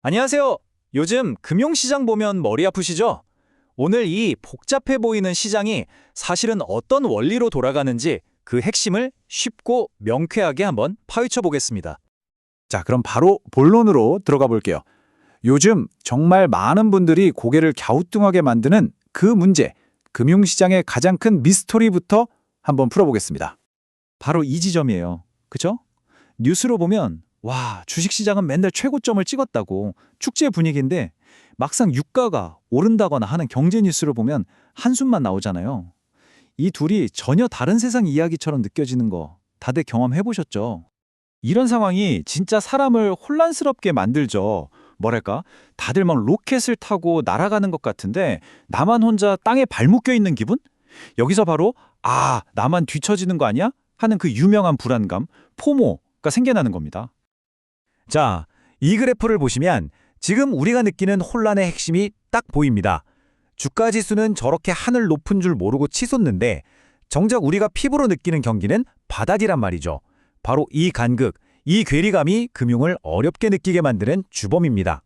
안녕하세요. 요즘 금융시장 보면 머리 아프시죠? 오늘 이 복잡해 보이는 시장이 사실은 어떤 원리로 돌아가는지 그 핵심을 쉽고 명쾌하게 한번 파헤쳐 보겠습니다. 자, 그럼 바로 본론으로 들어가 볼게요. 요즘 정말 많은 분들이 고개를 갸우뚱하게 만드는 그 문제, 금융시장의 가장 큰 미스터리부터 한번 풀어보겠습니다. 바로 이 지점이에요. 그죠? 뉴스로 보면 와, 주식시장은 맨날 최고점을 찍었다고 축제 분위기인데 막상 유가가 오른다거나 하는 경제 뉴스를 보면 한숨만 나오잖아요. 이 둘이 전혀 다른 세상 이야기처럼 느껴지는 거 다들 경험해 보셨죠? 이런 상황이 진짜 사람을 혼란스럽게 만들죠. 뭐랄까? 다들 막 로켓을 타고 날아가는 것 같은데 나만 혼자 땅에 발 묶여 있는 기분? 여기서 바로 나만 뒤처지는 거 아니야? 하는 그 유명한 불안감, 포모가 생겨나는 겁니다. 자, 이 그래프를 보시면 지금 우리가 느끼는 혼란의 핵심이 딱 보입니다. 주가 지수는 저렇게 하늘 높은 줄 모르고 치솟는데 정작 우리가 피부로 느끼는 경기는 바닥이란 말이죠. 바로 이 간극, 이 괴리감이 금융을 어렵게 느끼게 만드는 주범입니다.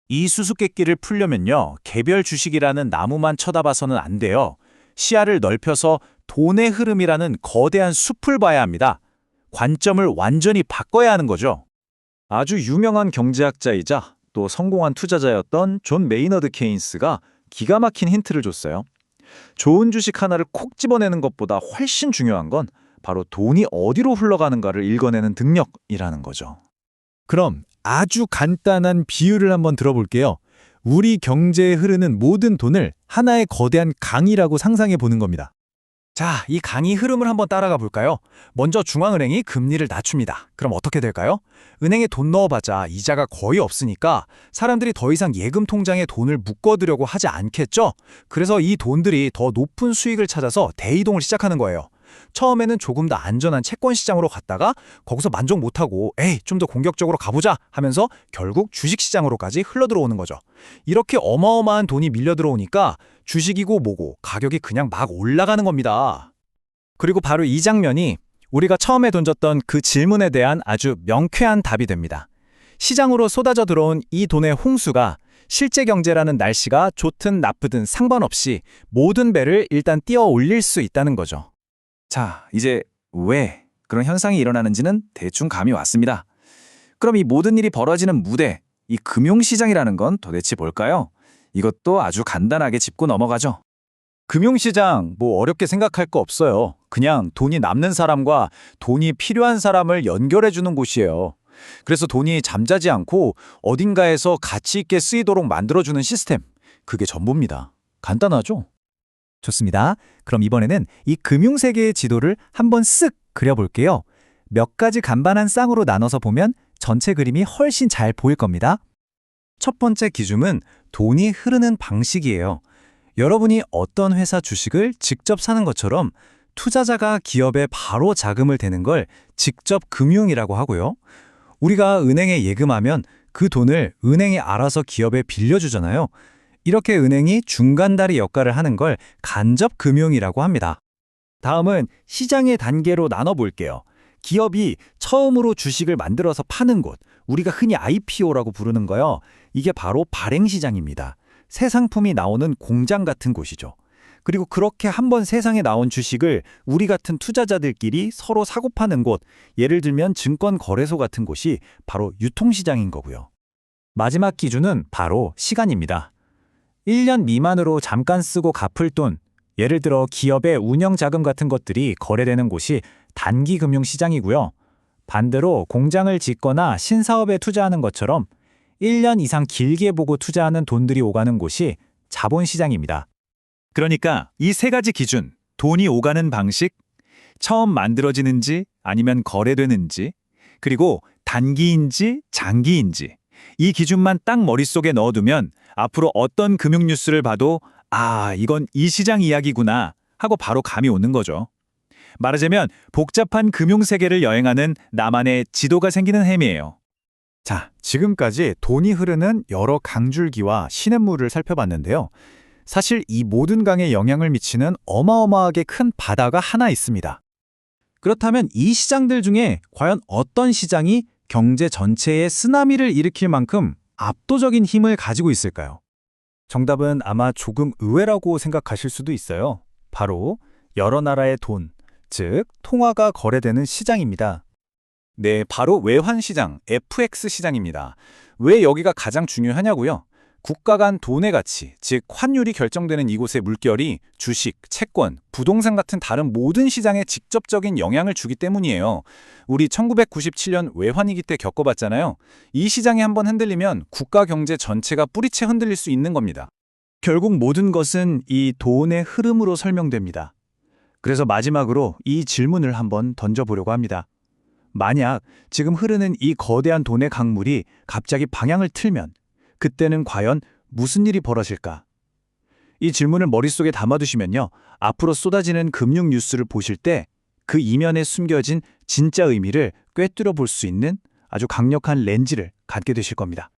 이 수수께끼를 풀려면요, 개별 주식이라는 나무만 쳐다봐서는 안 돼요. 시야를 넓혀서 돈의 흐름이라는 거대한 숲을 봐야 합니다. 관점을 완전히 바꿔야 하는 거죠. 아주 유명한 경제학자이자 또 성공한 투자자였던 존 메이너드 케인스가 기가 막힌 힌트를 줬어요. 좋은 주식 하나를 콕 집어내는 것보다 훨씬 중요한 건 바로 돈이 어디로 흘러가는가를 읽어내는 능력이라는 거죠. 그럼 아주 간단한 비유를 한번 들어볼게요. 우리 경제에 흐르는 모든 돈을 하나의 거대한 강이라고 상상해 보는 겁니다. 자, 이 강의 흐름을 한번 따라가 볼까요? 먼저 중앙은행이 금리를 낮춥니다. 그럼 어떻게 될까요? 은행에 돈 넣어봤자 이자가 거의 없으니까 사람들이 더 이상 예금 통장에 돈을 묶어두려고 하지 않겠죠? 그래서 이 돈들이 더 높은 수익을 찾아서 대이동을 시작하는 거예요. 처음에는 조금 더 안전한 채권 시장으로 갔다가 거기서 만족 못하고 좀 더 공격적으로 가보자 하면서 결국 주식시장으로까지 흘러들어오는 거죠. 이렇게 어마어마한 돈이 밀려 들어오니까 주식이고 뭐고 가격이 그냥 막 올라가는 겁니다. 그리고 바로 이 장면이 우리가 처음에 던졌던 그 질문에 대한 아주 명쾌한 답이 됩니다. 시장으로 쏟아져 들어온 이 돈의 홍수가 실제 경제라는 날씨가 좋든 나쁘든 상관없이 모든 배를 일단 띄어 올릴 수 있다는 거죠. 자, 이제 왜 그런 현상이 일어나는지는 대충 감이 왔습니다. 그럼 이 모든 일이 벌어지는 무대, 이 금융시장이라는 건 도대체 뭘까요? 이것도 아주 간단하게 짚고 넘어가죠. 금융시장 어렵게 생각할 거 없어요. 그냥 돈이 남는 사람과 돈이 필요한 사람을 연결해주는 곳이에요. 그래서 돈이 잠자지 않고 어딘가에서 가치 있게 쓰이도록 만들어주는 시스템. 그게 전부입니다. 간단하죠? 좋습니다. 그럼 이번에는 이 금융세계의 지도를 한번 쓱 그려볼게요. 몇 가지 간단한 쌍으로 나눠서 보면 전체 그림이 훨씬 잘 보일 겁니다. 첫 번째 기준은 돈이 흐르는 방식이에요. 여러분이 어떤 회사 주식을 직접 사는 것처럼 투자자가 기업에 바로 자금을 대는 걸 직접 금융이라고 하고요. 우리가 은행에 예금하면 그 돈을 은행이 알아서 기업에 빌려주잖아요. 이렇게 은행이 중간다리 역할을 하는 걸 간접 금융이라고 합니다. 다음은 시장의 단계로 나눠볼게요. 기업이 처음으로 주식을 만들어서 파는 곳, 우리가 흔히 IPO라고 부르는 거요. 이게 바로 발행시장입니다. 새 상품이 나오는 공장 같은 곳이죠. 그리고 그렇게 한번 세상에 나온 주식을 우리 같은 투자자들끼리 서로 사고 파는 곳, 예를 들면 증권거래소 같은 곳이 바로 유통시장인 거고요. 마지막 기준은 바로 시간입니다. 1년 미만으로 잠깐 쓰고 갚을 돈, 예를 들어 기업의 운영자금 같은 것들이 거래되는 곳이 단기 금융시장이고요. 반대로 공장을 짓거나 신사업에 투자하는 것처럼 1년 이상 길게 보고 투자하는 돈들이 오가는 곳이 자본시장입니다. 그러니까 이 세 가지 기준, 돈이 오가는 방식, 처음 만들어지는지 아니면 거래되는지, 그리고 단기인지 장기인지, 이 기준만 딱 머릿속에 넣어두면 앞으로 어떤 금융 뉴스를 봐도 이건 이 시장 이야기구나 하고 바로 감이 오는 거죠. 말하자면 복잡한 금융세계를 여행하는 나만의 지도가 생기는 셈이에요. 자, 지금까지 돈이 흐르는 여러 강줄기와 시냇물을 살펴봤는데요. 사실 이 모든 강에 영향을 미치는 어마어마하게 큰 바다가 하나 있습니다. 그렇다면 이 시장들 중에 과연 어떤 시장이 경제 전체에 쓰나미를 일으킬 만큼 압도적인 힘을 가지고 있을까요? 정답은 아마 조금 의외라고 생각하실 수도 있어요. 바로 여러 나라의 돈, 즉 통화가 거래되는 시장입니다. 네, 바로 외환시장, FX 시장입니다. 왜 여기가 가장 중요하냐고요? 국가 간 돈의 가치, 즉 환율이 결정되는 이곳의 물결이 주식, 채권, 부동산 같은 다른 모든 시장에 직접적인 영향을 주기 때문이에요. 우리 1997년 외환위기 때 겪어봤잖아요. 이 시장이 한번 흔들리면 국가 경제 전체가 뿌리채 흔들릴 수 있는 겁니다. 결국 모든 것은 이 돈의 흐름으로 설명됩니다. 그래서 마지막으로 이 질문을 한번 던져보려고 합니다. 만약 지금 흐르는 이 거대한 돈의 강물이 갑자기 방향을 틀면 그때는 과연 무슨 일이 벌어질까? 이 질문을 머릿속에 담아두시면요. 앞으로 쏟아지는 금융 뉴스를 보실 때 그 이면에 숨겨진 진짜 의미를 꿰뚫어 볼 수 있는 아주 강력한 렌즈를 갖게 되실 겁니다.